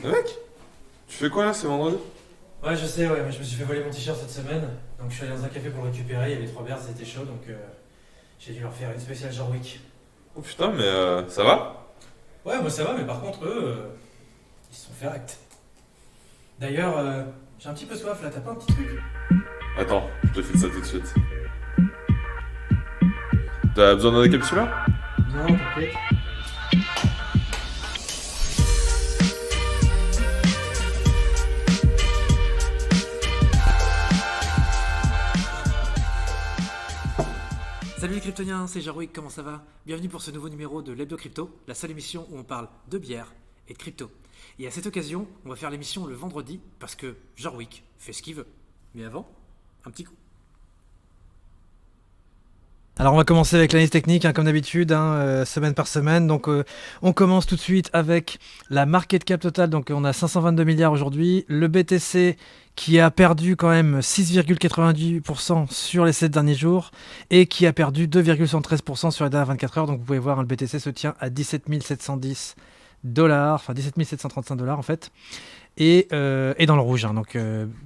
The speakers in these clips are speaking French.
Mais mec, tu fais quoi là, c'est vendredi? Ouais, je sais, ouais, mais je me suis fait voler mon t-shirt cette semaine. Donc je suis allé dans un café pour le récupérer. Il y avait trois bières, c'était chaud, donc j'ai dû leur faire une spéciale genre week. Oh putain, mais ça va? Ouais, moi ça va, mais par contre, eux, ils se sont fait acte. D'ailleurs, j'ai un petit peu soif là, t'as pas un petit truc? Attends, je te file ça tout de suite. T'as besoin d'un décapsuleur? Non, t'inquiète. Salut les Kryptoniens, c'est Jarwick, comment ça va? Bienvenue pour ce nouveau numéro de l'Hebdo Crypto, la seule émission où on parle de bière et de crypto. Et à cette occasion, on va faire l'émission le vendredi parce que Jarwick fait ce qu'il veut. Mais avant, un petit coup. Alors on va commencer avec l'analyse technique, comme d'habitude, semaine par semaine. Donc on commence tout de suite avec la market cap totale. Donc on a 522 milliards aujourd'hui. Le BTC qui a perdu quand même 6,90% sur les 7 derniers jours et qui a perdu 2,73% sur les dernières 24 heures. Donc vous pouvez voir, le BTC se tient à 17 710 dollars, enfin 17 735 dollars en fait. Et dans le rouge, donc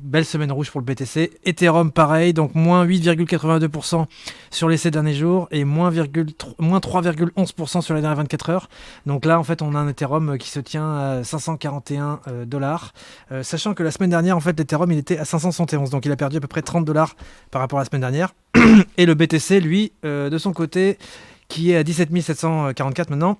belle semaine rouge pour le BTC. Ethereum pareil, donc moins 8,82% sur les 7 derniers jours et moins 3,11% sur les dernières 24 heures. Donc là en fait on a un Ethereum qui se tient à 541 dollars, sachant que la semaine dernière en fait l'Ethereum il était à 571, donc il a perdu à peu près 30 dollars par rapport à la semaine dernière. Et le BTC lui de son côté qui est à 17 744 maintenant.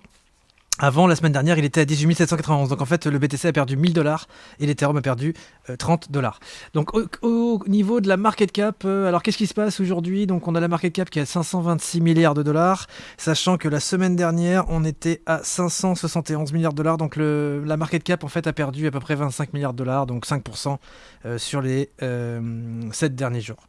Avant, la semaine dernière, il était à 18 791. Donc en fait, le BTC a perdu 1000 dollars et l'Ethereum a perdu 30 dollars. Donc au niveau de la market cap, alors qu'est-ce qui se passe aujourd'hui? Donc on a la market cap qui est à 526 milliards de dollars, sachant que la semaine dernière, on était à 571 milliards de dollars. Donc la market cap en fait a perdu à peu près 25 milliards de dollars, donc 5% sur les 7 derniers jours.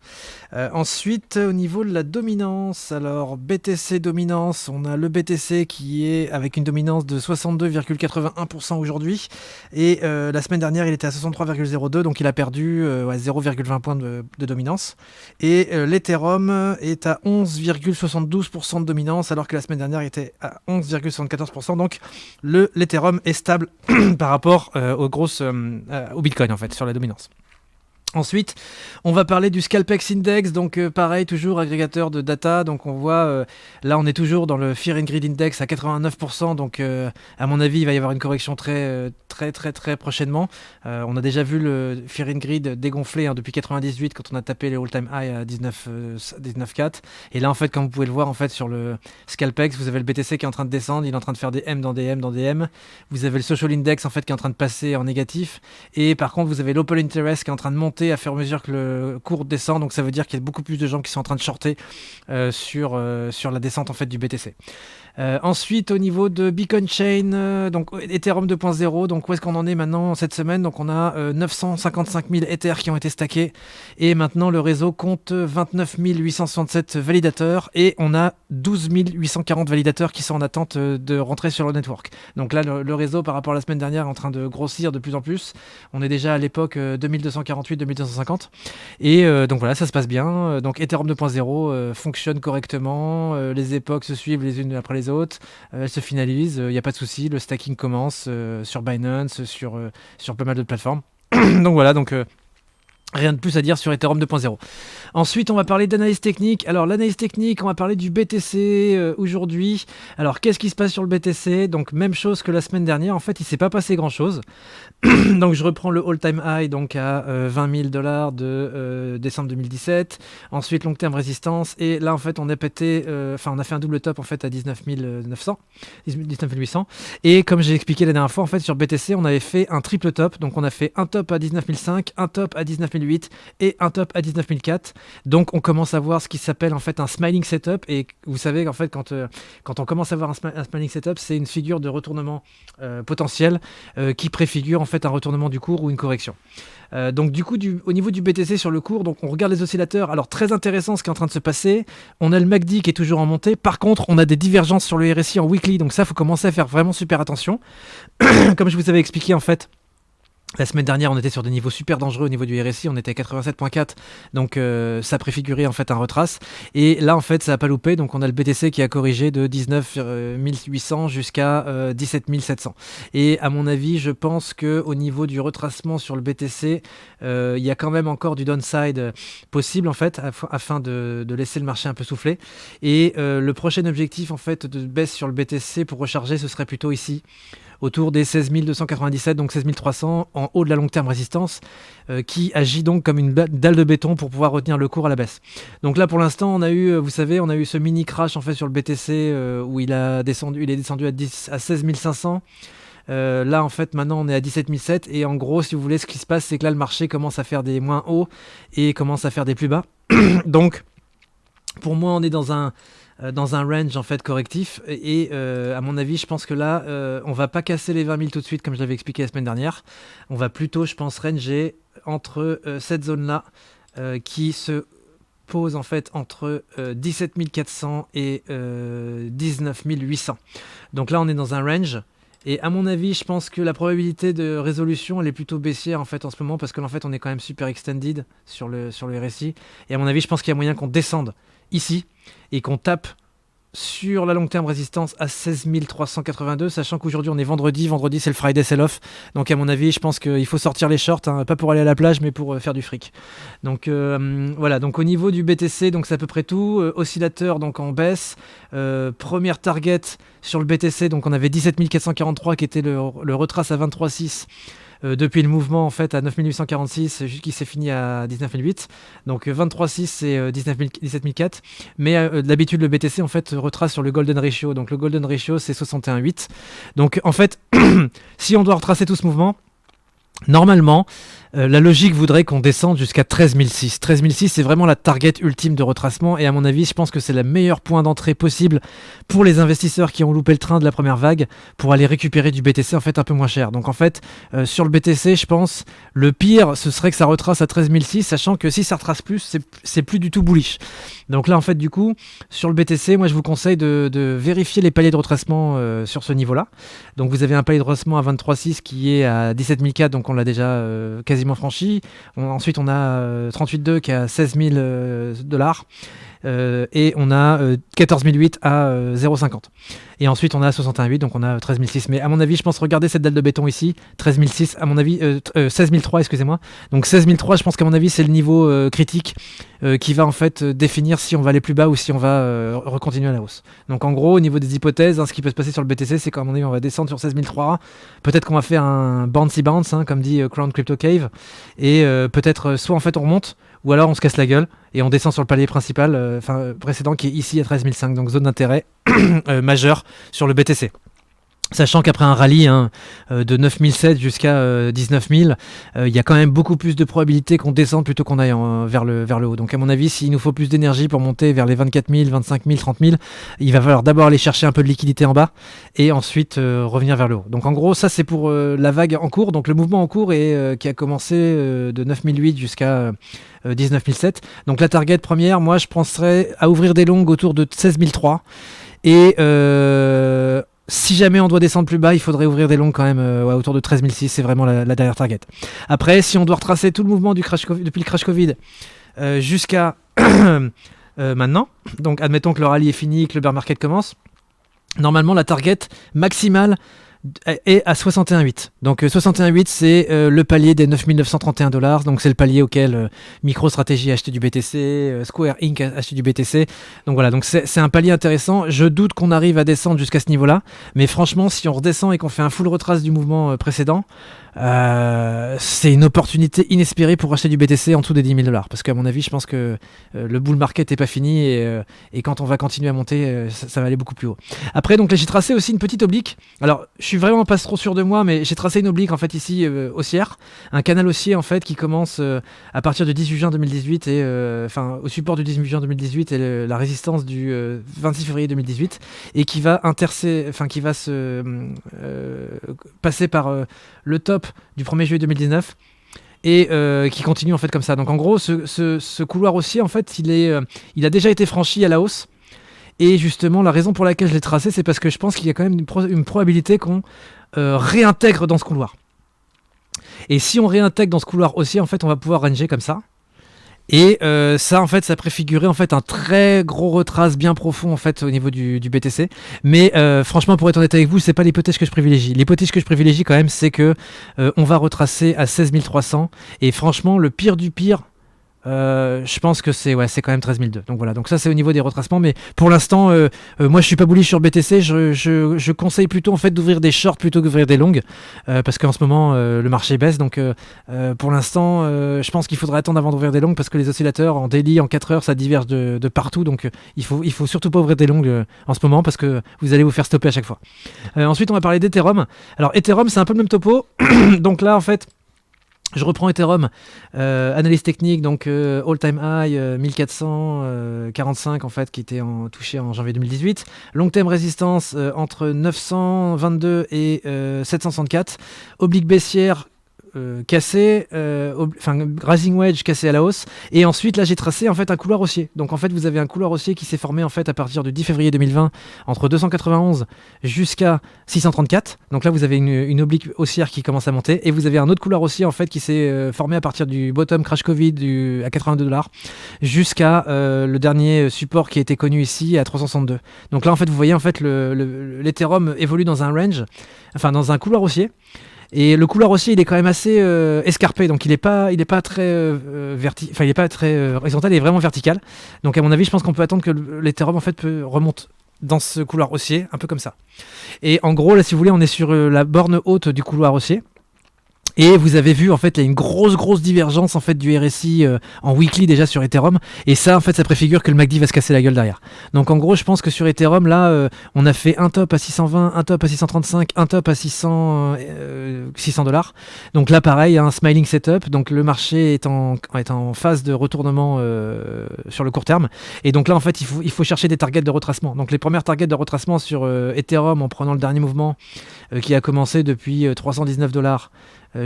Ensuite, au niveau de la dominance, alors BTC dominance, on a le BTC qui est avec une dominance de 62,81% aujourd'hui et la semaine dernière il était à 63,02, donc il a perdu 0,20 points de dominance, et l'Ethereum est à 11,72% de dominance alors que la semaine dernière il était à 11,74%, donc l'Ethereum est stable par rapport au Bitcoin en fait sur la dominance. Ensuite, on va parler du Scalpex Index, donc pareil, toujours agrégateur de data, donc on voit, là on est toujours dans le Fear and Greed Index à 89%, donc à mon avis il va y avoir une correction très prochainement. On a déjà vu le Fear and Greed dégonfler depuis 98 quand on a tapé les all-time high à 19,4, et là en fait comme vous pouvez le voir en fait sur le Scalpex, vous avez le BTC qui est en train de descendre, il est en train de faire des M dans des M dans des M, vous avez le Social Index en fait qui est en train de passer en négatif, et par contre vous avez l'Open Interest qui est en train de monter à faire mesure que le cours descend, donc ça veut dire qu'il y a beaucoup plus de gens qui sont en train de shorter sur la descente en fait du BTC. Ensuite, au niveau de Beacon Chain, donc Ethereum 2.0, donc où est-ce qu'on en est maintenant cette semaine? Donc on a 955 000 Ethers qui ont été stackés et maintenant le réseau compte 29 867 validateurs et on a 12 840 validateurs qui sont en attente de rentrer sur le network. Donc là, le réseau par rapport à la semaine dernière est en train de grossir de plus en plus. On est déjà à l'époque 2248-2250 et donc voilà, ça se passe bien. Donc Ethereum 2.0 fonctionne correctement, les époques se suivent les unes après les autres, elles se finalisent, il n'y a pas de souci, le stacking commence sur Binance, sur pas mal de plateformes. Donc voilà, rien de plus à dire sur Ethereum 2.0. Ensuite, on va parler d'analyse technique. Alors, l'analyse technique, on va parler du BTC aujourd'hui. Alors, qu'est-ce qui se passe sur le BTC? Donc, même chose que la semaine dernière. En fait, il ne s'est pas passé grand-chose. Donc, je reprends le all-time high donc à 20 000 dollars de décembre 2017. Ensuite, long-term résistance. Et là, en fait, on a pété... on a fait un double top en fait à 19 900, 19 800. Et comme j'ai expliqué la dernière fois, en fait, sur BTC, on avait fait un triple top. Donc, on a fait un top à 19 500, un top à 19 800 et un top à 19 400. Donc on commence à voir ce qui s'appelle en fait un smiling setup, et vous savez qu'en fait quand on commence à voir un smiling setup, c'est une figure de retournement potentiel qui préfigure en fait un retournement du cours ou une correction. Donc du coup au niveau du BTC sur le cours, donc on regarde les oscillateurs. Alors très intéressant ce qui est en train de se passer, on a le MACD qui est toujours en montée, par contre on a des divergences sur le RSI en weekly, donc ça faut commencer à faire vraiment super attention. Comme je vous avais expliqué en fait, La semaine dernière, on était sur des niveaux super dangereux au niveau du RSI, on était à 87.4, donc ça préfigurait en fait un retrace. Et là, en fait, ça n'a pas loupé, donc on a le BTC qui a corrigé de 19 800 jusqu'à 17 700. Et à mon avis, je pense qu'au niveau du retracement sur le BTC, il y a quand même encore du downside possible en fait, afin de laisser le marché un peu souffler. Et le prochain objectif en fait de baisse sur le BTC pour recharger, ce serait plutôt ici, autour des 16 297, donc 16 300 en haut de la long terme résistance, qui agit donc comme une dalle de béton pour pouvoir retenir le cours à la baisse. Donc là pour l'instant on a eu, vous savez, on a eu ce mini crash en fait sur le BTC où il est descendu à 16 500. Là en fait maintenant on est à 17 700 et en gros si vous voulez ce qui se passe c'est que là le marché commence à faire des moins hauts et commence à faire des plus bas. Donc pour moi on est dans un range en fait correctif et à mon avis je pense que là on va pas casser les 20 000 tout de suite comme je l'avais expliqué la semaine dernière, on va plutôt je pense ranger entre cette zone là qui se pose en fait entre 17 400 et 19 800, donc là on est dans un range. Et à mon avis, je pense que la probabilité de résolution elle est plutôt baissière en fait en ce moment parce que en fait on est quand même super extended sur le RSI. Et à mon avis, je pense qu'il y a moyen qu'on descende ici et qu'on tape sur la long terme résistance à 16 382, sachant qu'aujourd'hui on est vendredi c'est le Friday sell-off, donc à mon avis je pense qu'il faut sortir les shorts, hein, pas pour aller à la plage mais pour faire du fric. Donc voilà, donc au niveau du BTC, donc c'est à peu près tout, oscillateur donc en baisse, première target sur le BTC, donc on avait 17 443 qui était le retrace à 23,6 depuis le mouvement en fait à 9 846 qui s'est fini à 19 800, donc 23,6 c'est 17 400, mais d'habitude le BTC en fait retrace sur le golden ratio, donc le golden ratio c'est 61,8, donc en fait si on doit retracer tout ce mouvement, normalement, la logique voudrait qu'on descende jusqu'à 13 600. 13 600, c'est vraiment la target ultime de retracement et à mon avis, je pense que c'est le meilleur point d'entrée possible pour les investisseurs qui ont loupé le train de la première vague pour aller récupérer du BTC en fait un peu moins cher. Donc en fait, sur le BTC, je pense, le pire, ce serait que ça retrace à 13 600, sachant que si ça retrace plus, c'est plus du tout bullish. Donc là, en fait, du coup, sur le BTC, moi, je vous conseille de vérifier les paliers de retracement sur ce niveau-là. Donc vous avez un palier de retracement à 23,6 qui est à 17 400, donc on l'a déjà quasiment franchi. Ensuite, on a 38,2 qui est à 16 000 $. Et on a 14 800 à 0,50. Et ensuite on a 61,8, donc on a 13 600. Mais à mon avis, je pense, regardez cette dalle de béton ici, 13 600, à mon avis, 16 300, excusez-moi. Donc 16 300, je pense qu'à mon avis, c'est le niveau critique qui va en fait définir si on va aller plus bas ou si on va recontinuer à la hausse. Donc en gros, au niveau des hypothèses, hein, ce qui peut se passer sur le BTC, c'est qu'à mon avis, on va descendre sur 16 300. Peut-être qu'on va faire un bouncy bounce, hein, comme dit Crown Crypto Cave. Et peut-être soit en fait on remonte, ou alors on se casse la gueule et on descend sur le palier principal précédent qui est ici à 13 500, donc zone d'intérêt majeure sur le BTC. Sachant qu'après un rallye de 9007 jusqu'à 19 000, il y a quand même beaucoup plus de probabilités qu'on descende plutôt qu'on aille vers le haut. Donc à mon avis, s'il nous faut plus d'énergie pour monter vers les 24 000, 25 000, 30 000, il va falloir d'abord aller chercher un peu de liquidité en bas et ensuite revenir vers le haut. Donc en gros, ça c'est pour la vague en cours, donc le mouvement en cours qui a commencé de 9008 jusqu'à 19 007. Donc la target première, moi je penserais à ouvrir des longues autour de 16 300 et si jamais on doit descendre plus bas, il faudrait ouvrir des longues quand même autour de 13 600, c'est vraiment la dernière target. Après, si on doit retracer tout le mouvement depuis le crash Covid jusqu'à maintenant, donc admettons que le rallye est fini, que le bear market commence, normalement la target maximale est à 61,8. Donc 61,8 c'est le palier des 9 931 $, donc c'est le palier auquel MicroStrategy a acheté du BTC, Square Inc. a acheté du BTC, donc voilà, donc c'est un palier intéressant. Je doute qu'on arrive à descendre jusqu'à ce niveau là, mais franchement si on redescend et qu'on fait un full retrace du mouvement précédent, c'est une opportunité inespérée pour acheter du BTC en dessous des 10 000 $, parce qu'à mon avis je pense que le bull market n'est pas fini et quand on va continuer à monter ça va aller beaucoup plus haut. Après donc là j'ai tracé aussi une petite oblique, alors je suis vraiment pas trop sûr de moi, mais j'ai tracé une oblique en fait ici haussière, un canal haussier en fait qui commence à partir du 18 juin 2018 et enfin au support du 18 juin 2018 et la résistance du 26 février 2018 et qui va qui va se passer par le top du 1er juillet 2019 et qui continue en fait comme ça. Donc en gros ce couloir haussier en fait il a déjà été franchi à la hausse. Et justement, la raison pour laquelle je l'ai tracé, c'est parce que je pense qu'il y a quand même une probabilité qu'on réintègre dans ce couloir. Et si on réintègre dans ce couloir haussier, en fait, on va pouvoir ranger comme ça. Et ça, en fait, ça préfigurait en fait un très gros retrace bien profond en fait au niveau du BTC. Mais franchement, pour être honnête avec vous, c'est pas l'hypothèse que je privilégie. L'hypothèse que je privilégie quand même, c'est que on va retracer à 16 300. Et franchement, le pire du pire. Je pense que c'est quand même 13 200. Donc voilà, donc ça c'est au niveau des retracements, mais pour l'instant, moi je suis pas bullish sur BTC. Je conseille plutôt en fait d'ouvrir des shorts plutôt que d'ouvrir des longues, parce qu'en ce moment le marché baisse. Donc pour l'instant, je pense qu'il faudra attendre avant d'ouvrir des longues parce que les oscillateurs en daily, en 4 heures, ça diverge de partout. Donc il faut surtout pas ouvrir des longues en ce moment parce que vous allez vous faire stopper à chaque fois. Ensuite, on va parler d'Ethereum. Alors Ethereum, c'est un peu le même topo. Donc là en fait. Je reprends Ethereum, analyse technique, donc all-time high 1445 en fait, qui était touché en janvier 2018. Long-term résistance entre 922 et 764. Oblique baissière cassé, rising wedge cassé à la hausse, et ensuite là j'ai tracé en fait un couloir haussier. Donc en fait vous avez un couloir haussier qui s'est formé en fait à partir du 10 février 2020 entre 291 jusqu'à 634. Donc là vous avez une oblique haussière qui commence à monter, et vous avez un autre couloir haussier en fait qui s'est formé à partir du bottom crash Covid à 82 $ jusqu'à le dernier support qui a été connu ici à 362. Donc là en fait vous voyez en fait l'Ethereum évolue dans un range, enfin dans un couloir haussier. Et le couloir aussi, il est quand même assez escarpé, donc il est pas très horizontal, il est vraiment vertical. Donc à mon avis, je pense qu'on peut attendre que l'Ethereum en fait remonte dans ce couloir haussier, un peu comme ça. Et en gros, là, si vous voulez, on est sur la borne haute du couloir haussier. Et vous avez vu en fait il y a une grosse divergence en fait du RSI en weekly déjà sur Ethereum, et ça en fait ça préfigure que le MACD va se casser la gueule derrière. Donc en gros je pense que sur Ethereum là on a fait un top à 620, un top à 635, un top à 600 $. Donc là pareil un smiling setup, donc le marché est en phase de retournement sur le court terme, et donc là en fait il faut chercher des targets de retracement. Donc les premières targets de retracement sur Ethereum en prenant le dernier mouvement qui a commencé depuis 319 $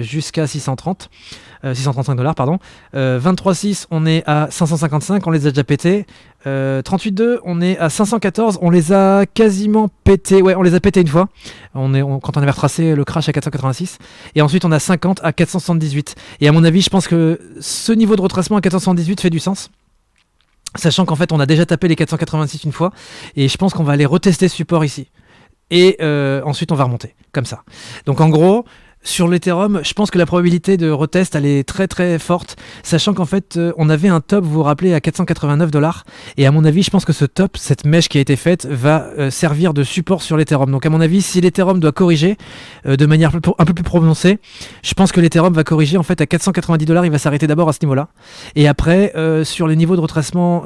jusqu'à 635 $, pardon. 23,6 on est à 555, on les a déjà pétés. 38,2 on est à 514, on les a quasiment pétés. Ouais, on les a pétés une fois. Quand on avait retracé le crash à 486. Et ensuite on a 50 à 478. Et à mon avis, je pense que ce niveau de retracement à 478 fait du sens. Sachant qu'en fait on a déjà tapé les 486 une fois. Et je pense qu'on va aller retester ce support ici. Et ensuite on va remonter, comme ça. Donc en gros, sur l'Ethereum, je pense que la probabilité de retest elle est très forte, sachant qu'en fait on avait un top, vous vous rappelez, à 489 $, et à mon avis je pense que ce top, cette mèche qui a été faite, va servir de support sur l'Ethereum. Donc à mon avis, si l'Ethereum doit corriger de manière un peu plus prononcée, je pense que l'Ethereum va corriger en fait à 490 $, il va s'arrêter d'abord à ce niveau là, et après sur les niveaux de retracement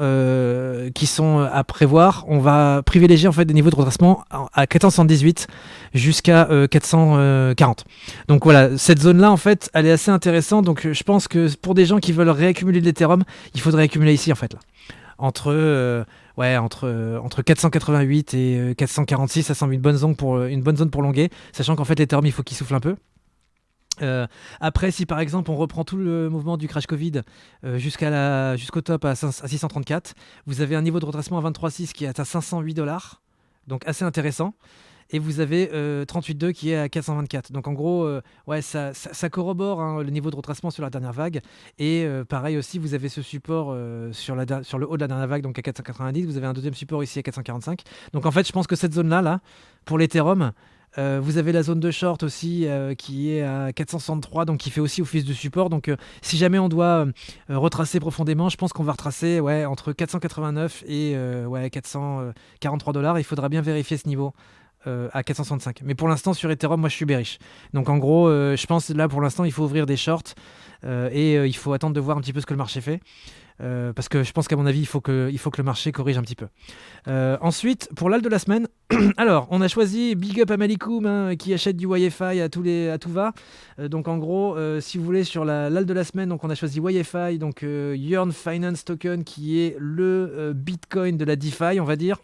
qui sont à prévoir, on va privilégier en fait des niveaux de retracement à 478 jusqu'à 440. Donc voilà, cette zone-là, en fait, elle est assez intéressante. Donc je pense que pour des gens qui veulent réaccumuler de l'Ethereum, il faudrait accumuler ici, en fait, là. Entre 488 et 446, ça semble une bonne zone pour longuer, sachant qu'en fait, l'Ethereum, il faut qu'il souffle un peu. Après, si par exemple on reprend tout le mouvement du crash Covid jusqu'au top à 634, vous avez un niveau de retracement à 23,6 qui est à 508 $, donc assez intéressant. Et vous avez 38,2 qui est à 424. Donc en gros, ça corrobore le niveau de retracement sur la dernière vague. Et pareil aussi, vous avez ce support sur le haut de la dernière vague, donc à 490. Vous avez un deuxième support ici à 445. Donc en fait, je pense que cette zone-là, pour l'Ethereum, vous avez la zone de short aussi qui est à 463, donc qui fait aussi office de support. Donc si jamais on doit retracer profondément, je pense qu'on va retracer entre 489 et 443 $. Il faudra bien vérifier ce niveau. À 465. Mais pour l'instant sur Ethereum, moi je suis bearish. Donc en gros, je pense là pour l'instant il faut ouvrir des shorts et il faut attendre de voir un petit peu ce que le marché fait. Parce que je pense qu'à mon avis il faut que le marché corrige un petit peu. Ensuite, pour l'alt de la semaine, alors on a choisi Big Up à Malikum qui achète du YFI à tout va. Donc en gros, si vous voulez, sur l'alt de la semaine, donc on a choisi YFI, donc Yearn Finance Token, qui est le Bitcoin de la DeFi, on va dire.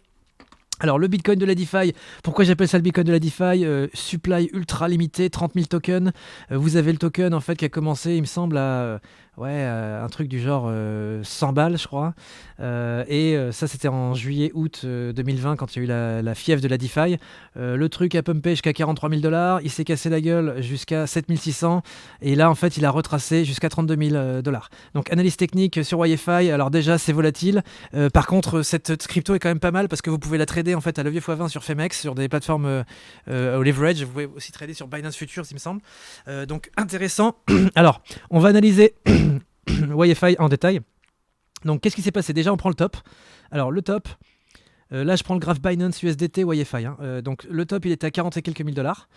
Alors le Bitcoin de la DeFi, pourquoi j'appelle ça le Bitcoin de la DeFi? Supply ultra limité, 30 000 tokens. Vous avez le token en fait qui a commencé, il me semble, à un truc du genre 100 balles, je crois. Ça, c'était en juillet-août 2020, quand il y a eu la fièvre de la DeFi. Le truc a pumpé jusqu'à 43 000 $. Il s'est cassé la gueule jusqu'à 7600. Et là, en fait, il a retracé jusqu'à 32 000 $. Donc, analyse technique sur YFI. Alors, déjà, c'est volatile. Par contre, cette crypto est quand même pas mal parce que vous pouvez la trader en fait à levier x20 sur Femex, sur des plateformes au leverage. Vous pouvez aussi trader sur Binance Futures, il me semble. Donc, intéressant. Alors, on va analyser YFI en détail. Donc, qu'est-ce qui s'est passé? Déjà, on prend le top. Alors, le top, là, je prends le graphe Binance USDT YFI. Donc, le top, il était à 40 et quelques mille dollars.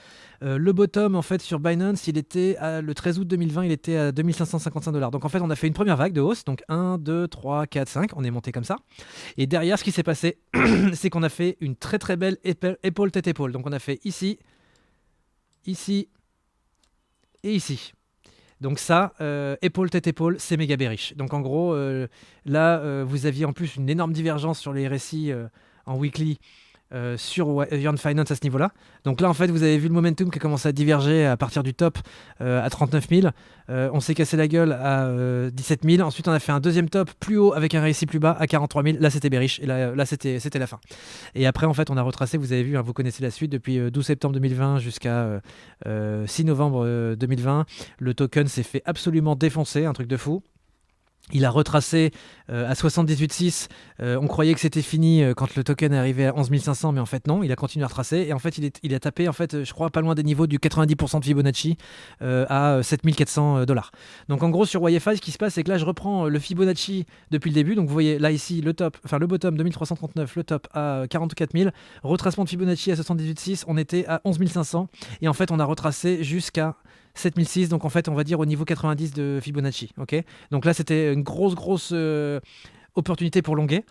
Le bottom, en fait, sur Binance, il était le 13 août 2020, il était à 2555 $. Donc, en fait, on a fait une première vague de hausse. Donc, 1, 2, 3, 4, 5. On est monté comme ça. Et derrière, ce qui s'est passé, c'est qu'on a fait une très, très belle épaule tête épaule. Donc, on a fait ici, ici et ici. Donc ça, épaule, tête, épaule, c'est méga bearish. Donc en gros, là, vous aviez en plus une énorme divergence sur les RSI en weekly sur Yearn Finance à ce niveau-là. Donc là, en fait, vous avez vu le momentum qui a commencé à diverger à partir du top à 39 000. On s'est cassé la gueule à 17 000. Ensuite, on a fait un deuxième top plus haut avec un RSI plus bas à 43 000. Là, c'était bearish. Et là c'était la fin. Et après, en fait, on a retracé, vous avez vu, vous connaissez la suite, depuis 12 septembre 2020 jusqu'à 6 novembre 2020. Le token s'est fait absolument défoncer, un truc de fou. Il a retracé à 78,6. On croyait que c'était fini quand le token est arrivé à 11 500, mais en fait non, il a continué à retracer. Et en fait, il a tapé, en fait, je crois, pas loin des niveaux du 90% de Fibonacci à 7 400 $. Donc en gros, sur YFI, ce qui se passe, c'est que là, je reprends le Fibonacci depuis le début. Donc vous voyez là, ici, le bottom 2339, le top à 44 000. Retracement de Fibonacci à 78,6. On était à 11 500. Et en fait, on a retracé jusqu'à 7006, donc en fait on va dire au niveau 90 de Fibonacci. Okay, donc là c'était une grosse opportunité pour longuer.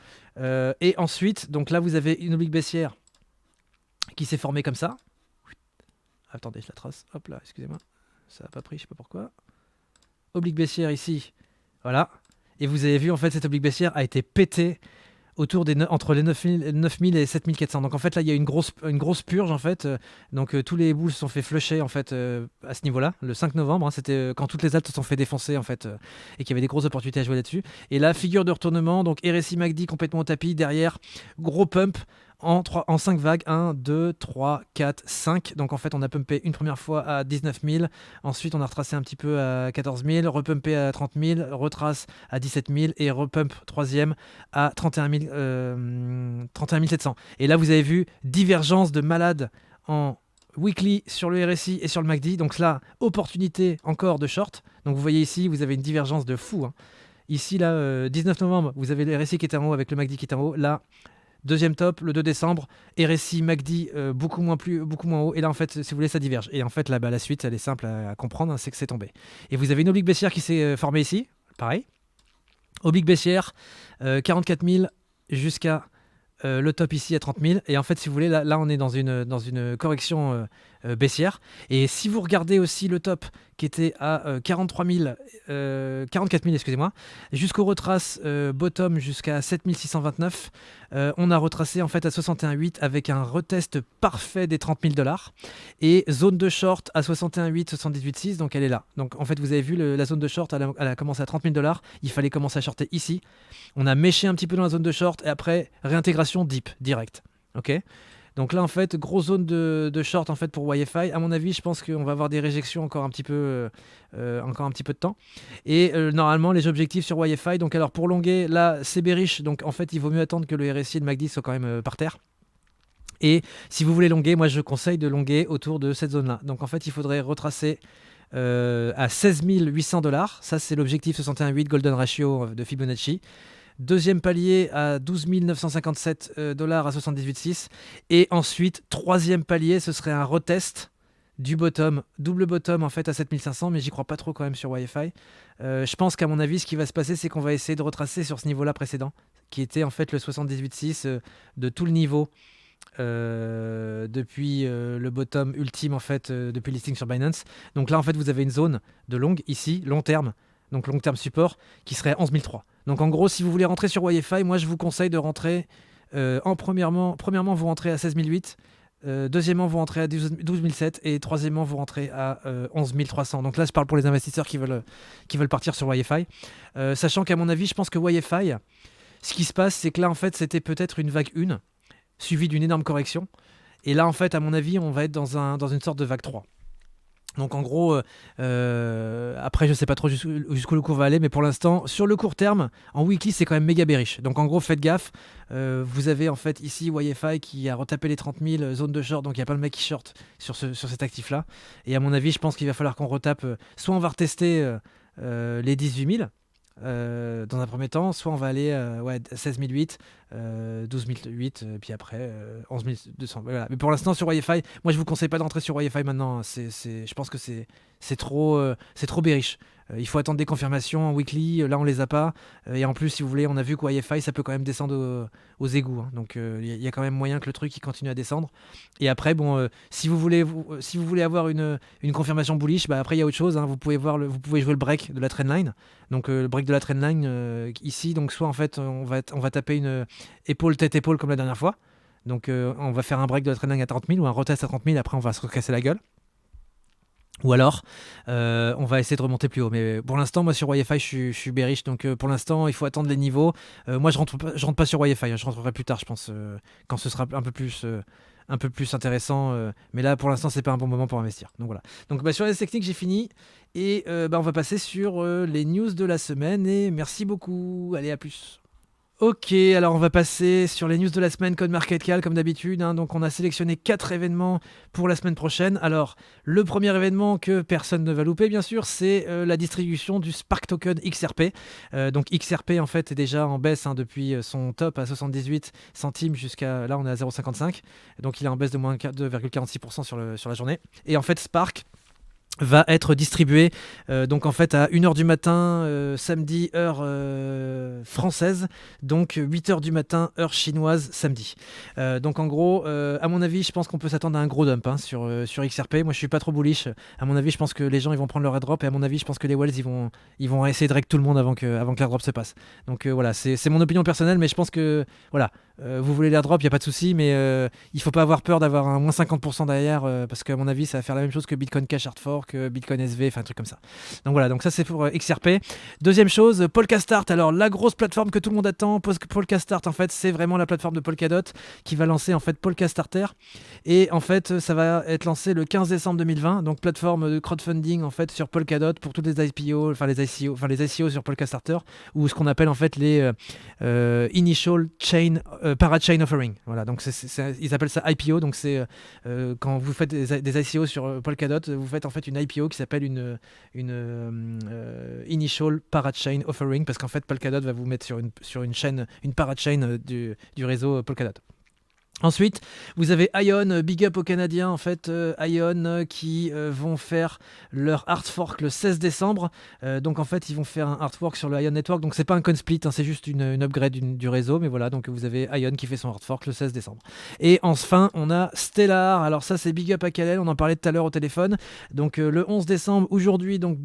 Et ensuite, donc là vous avez une oblique baissière qui s'est formée comme ça. Attendez, je la trace. Hop là, excusez-moi, ça n'a pas pris, je sais pas pourquoi. Oblique baissière ici, voilà. Et vous avez vu en fait cette oblique baissière a été pétée autour entre les 9000 et 7400. Donc en fait là il y a une grosse purge en fait. Donc tous les boules se sont fait flusher en fait à ce niveau-là. Le 5 novembre, c'était quand toutes les altes se sont fait défoncer en fait et qu'il y avait des grosses opportunités à jouer là-dessus. Et là, figure de retournement, donc RSI MACD complètement au tapis. Derrière, gros pump en 5 vagues, 1, 2, 3, 4, 5. Donc en fait on a pumpé une première fois à 19 000, ensuite on a retracé un petit peu à 14 000, repumpé à 30 000, retrace à 17 000 et repump troisième à 31 700. Et là vous avez vu divergence de malade en weekly sur le RSI et sur le MACD. Donc là, opportunité encore de short. Donc vous voyez ici, vous avez une divergence de fou. Ici, là, 19 novembre, vous avez le RSI qui est en haut avec le MACD qui est en haut. Là, deuxième top, le 2 décembre, RSI, MACD beaucoup moins haut. Et là, en fait, si vous voulez, ça diverge. Et en fait, là, la suite, elle est simple à comprendre, c'est que c'est tombé. Et vous avez une oblique baissière qui s'est formée ici, pareil. Oblique baissière, 44 000 jusqu'à le top ici à 30 000. Et en fait, si vous voulez, là on est dans une correction baissière. Et si vous regardez aussi le top qui était à 44 000, excusez-moi, jusqu'au retrace bottom jusqu'à 7 629, on a retracé en fait à 61,8 avec un retest parfait des 30 000 $. Et zone de short à 61,8, 78,6, donc elle est là. Donc en fait, vous avez vu la zone de short, elle a commencé à 30 000 $. Il fallait commencer à shorter ici. On a méché un petit peu dans la zone de short et après, réintégration deep, direct. Ok. Donc là, en fait, grosse zone de short en fait pour YFI. À mon avis, je pense qu'on va avoir des réjections encore un petit peu de temps. Et normalement, les objectifs sur YFI. Donc alors pour longuer, là, c'est bearish. Donc en fait, il vaut mieux attendre que le RSI et le MACD soient quand même par terre. Et si vous voulez longuer, moi je conseille de longuer autour de cette zone-là. Donc en fait, il faudrait retracer à 16 800 $. Ça, c'est l'objectif 61,8 Golden Ratio de Fibonacci. Deuxième palier à 12 957 $ à 78,6. Et ensuite, troisième palier, ce serait un retest du bottom, double bottom en fait à 7500, mais j'y crois pas trop quand même sur YFI. Je pense qu'à mon avis, ce qui va se passer, c'est qu'on va essayer de retracer sur ce niveau-là précédent, qui était en fait le 78,6 de tout le niveau depuis le bottom ultime en fait depuis le listing sur Binance. Donc là en fait vous avez une zone de longue ici, long terme, donc long terme support qui serait à 11 300. Donc en gros si vous voulez rentrer sur YFI, moi je vous conseille de rentrer premièrement vous rentrez à 16 008 Deuxièmement, vous rentrez à 12 007 et troisièmement, vous rentrez à 11 300. Donc là, je parle pour les investisseurs qui veulent partir sur Wi-Fi. Sachant qu'à mon avis, je pense que Wi-Fi, ce qui se passe, c'est que là, en fait, c'était peut-être une vague 1 suivie d'une énorme correction. Et là, en fait, à mon avis, on va être dans une sorte de vague 3. Donc en gros, après je sais pas trop jusqu'où le cours va aller, mais pour l'instant, sur le court terme, en weekly c'est quand même méga bearish. Donc en gros, faites gaffe. Vous avez en fait ici Wi-Fi qui a retapé les 30 000 zones de short, donc il y a pas le mec qui short sur cet actif-là. Et à mon avis, je pense qu'il va falloir qu'on retape. Soit on va retester les 18 000. Dans un premier temps, soit on va aller 16 008, 12 008, puis après 11 200. Voilà. Mais pour l'instant, sur Wi-Fi, moi je vous conseille pas d'entrer sur Wi-Fi maintenant. Je pense que c'est trop bearish. Il faut attendre des confirmations en weekly. Là, on les a pas. Et en plus, si vous voulez, on a vu que Wi-Fi, ça peut quand même descendre aux égouts. Hein. Donc, il y a quand même moyen que le truc il continue à descendre. Et après, bon, si vous voulez avoir une confirmation bullish, bah après il y a autre chose. Hein. Vous pouvez jouer le break de la trendline. Donc, le break de la trendline ici. Donc, soit en fait, on va taper une épaule tête épaule comme la dernière fois. Donc, on va faire un break de la trendline à 30 000 ou un retest à 30 000. Après, on va se casser la gueule. Ou alors, on va essayer de remonter plus haut. Mais pour l'instant, moi sur Wi-Fi, je suis bearish. Donc pour l'instant, il faut attendre les niveaux. Moi, je rentre pas sur Wi-Fi. Hein, je rentrerai plus tard, je pense, quand ce sera un peu plus intéressant. Mais là, pour l'instant, c'est pas un bon moment pour investir. Donc voilà. Donc sur les techniques, j'ai fini. Et on va passer sur les news de la semaine. Et merci beaucoup. Allez, à plus. Ok, alors on va passer sur les news de la semaine CoinMarketCal comme d'habitude. Hein. Donc on a sélectionné 4 événements pour la semaine prochaine. Alors le premier événement que personne ne va louper bien sûr, c'est la distribution du Spark Token XRP. Donc XRP en fait est déjà en baisse depuis son top à 78 centimes jusqu'à là on est à 0,55. Donc il est en baisse de moins 2,46% sur la journée. Et en fait Spark va être distribué donc en fait à 1h du matin samedi heure française, donc 8h du matin heure chinoise samedi. Donc en gros à mon avis je pense qu'on peut s'attendre à un gros dump sur XRP. Moi je suis pas trop bullish. À mon avis je pense que les gens ils vont prendre leur airdrop et à mon avis je pense que les whales ils vont essayer de reg tout le monde avant que l'airdrop se passe. Donc voilà, c'est mon opinion personnelle, mais je pense que voilà, vous voulez l'airdrop, il n'y a pas de souci, mais il faut pas avoir peur d'avoir un moins 50% derrière parce qu'à mon avis ça va faire la même chose que Bitcoin Cash Hard Fork, Bitcoin SV, enfin un truc comme ça. Donc voilà, donc ça c'est pour XRP. Deuxième chose, Polkastart. Alors la grosse plateforme que tout le monde attend, Polkastart en fait c'est vraiment la plateforme de Polkadot qui va lancer en fait Polkastarter et en fait ça va être lancé le 15 décembre 2020. Donc plateforme de crowdfunding en fait sur Polkadot pour toutes les IPO, enfin les ICO sur Polkastarter ou ce qu'on appelle en fait les Initial Chain Parachain Offering. Voilà, donc ils appellent ça IPO. Donc c'est quand vous faites des ICO sur Polkadot, vous faites en fait une IPO qui s'appelle une Initial Parachain Offering parce qu'en fait Polkadot va vous mettre sur une chaîne, une parachain du réseau Polkadot. Ensuite, vous avez Ion, big up aux Canadiens en fait, Ion qui vont faire leur hard fork le 16 décembre. Donc en fait, ils vont faire un hard fork sur le Ion Network. Donc c'est pas un coin split, hein, c'est juste une upgrade du réseau. Mais voilà, donc vous avez Ion qui fait son hard fork le 16 décembre. Et enfin, on a Stellar. Alors ça, c'est big up à Kalel. On en parlait tout à l'heure au téléphone. Donc le 11 décembre, aujourd'hui, donc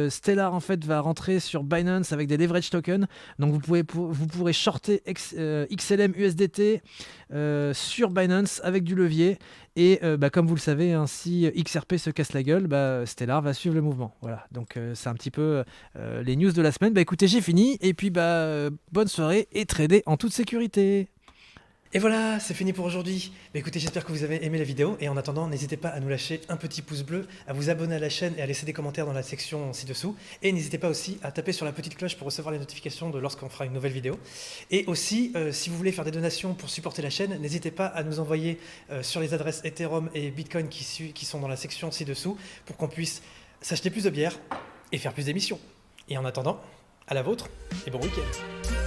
Stellar en fait va rentrer sur Binance avec des leverage tokens. Donc vous pourrez shorter XLM USDT. Sur Binance avec du levier et comme vous le savez hein, si XRP se casse la gueule, Stellar va suivre le mouvement. Voilà, donc c'est un petit peu les news de la semaine. Écoutez, j'ai fini et puis bonne soirée et tradez en toute sécurité. Et voilà, c'est fini pour aujourd'hui. Écoutez, j'espère que vous avez aimé la vidéo et en attendant, n'hésitez pas à nous lâcher un petit pouce bleu, à vous abonner à la chaîne et à laisser des commentaires dans la section ci-dessous. Et n'hésitez pas aussi à taper sur la petite cloche pour recevoir les notifications de lorsqu'on fera une nouvelle vidéo. Et aussi, si vous voulez faire des donations pour supporter la chaîne, n'hésitez pas à nous envoyer sur les adresses Ethereum et Bitcoin qui sont dans la section ci-dessous pour qu'on puisse s'acheter plus de bière et faire plus d'émissions. Et en attendant, à la vôtre et bon week-end.